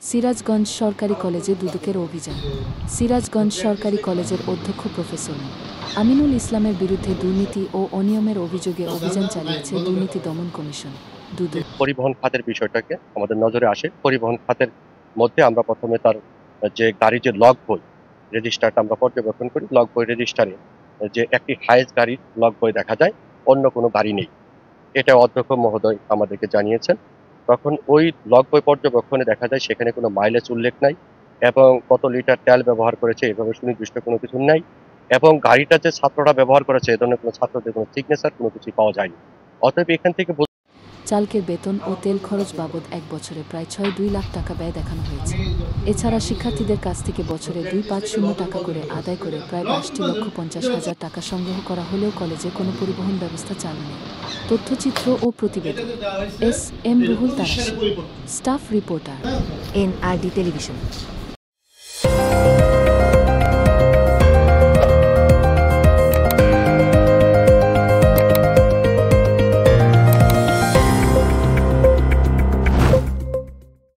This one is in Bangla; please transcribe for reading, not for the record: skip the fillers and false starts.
সিরাজগঞ্জ সরকারি কলেজে দুদকের অভিযান। সিরাজগঞ্জ সরকারি কলেজের অধ্যক্ষ প্রফেসর আমিনুল ইসলামের বিরুদ্ধে দুর্নীতি ও অনিয়মের অভিযোগে অভিযান চালিয়েছে দুর্নীতি দমন কমিশন দুদক। পরিবহন খাতের বিষয়টাকে আমাদের নজরে আসে। পরিবহন খাতের মধ্যে আমরা প্রথমে তার যে গাড়ি যে লগ বই রেজিস্টারটা আমরা পর্যবেক্ষণ করি। লগ বই রেজিস্টারে যে একটি হায়েস্ট গাড়ির লগ বই দেখা যায়, অন্য কোনো গাড়ি নেই। এটা অধ্যক্ষ মহোদয় আমাদেরকে জানিয়েছেন। তখন ওই লগ বই পর্যবেক্ষণে দেখা যায় সেখানে কোনো মাইলেজ উল্লেখ নাই এবং কত লিটার তেল ব্যবহার করেছে এভাবে সুনির্দিষ্ট কোনো কিছু নাই, এবং গাড়িটা যে ছাত্ররা ব্যবহার করেছে এ ধরনের কোনো ছাত্রদের কোনো সিগনেচার কোনো কিছু পাওয়া যায়নি। অতএব এখান থেকে চালকের বেতন ও তেল খরচ বাবদ এক বছরে প্রায় 2 লাখ টাকা ব্যয় দেখানো হয়েছে। এছাড়া শিক্ষার্থীদের কাছ থেকে বছরে 250 টাকা করে আদায় করে প্রায় 5,50,000 টাকা সংগ্রহ করা হলেও কলেজে কোনো পরিবহন ব্যবস্থা চালু নেই। তথ্যচিত্র ও প্রতিবেদন S M Ruhul Tarashi, staff reporter, NRD television.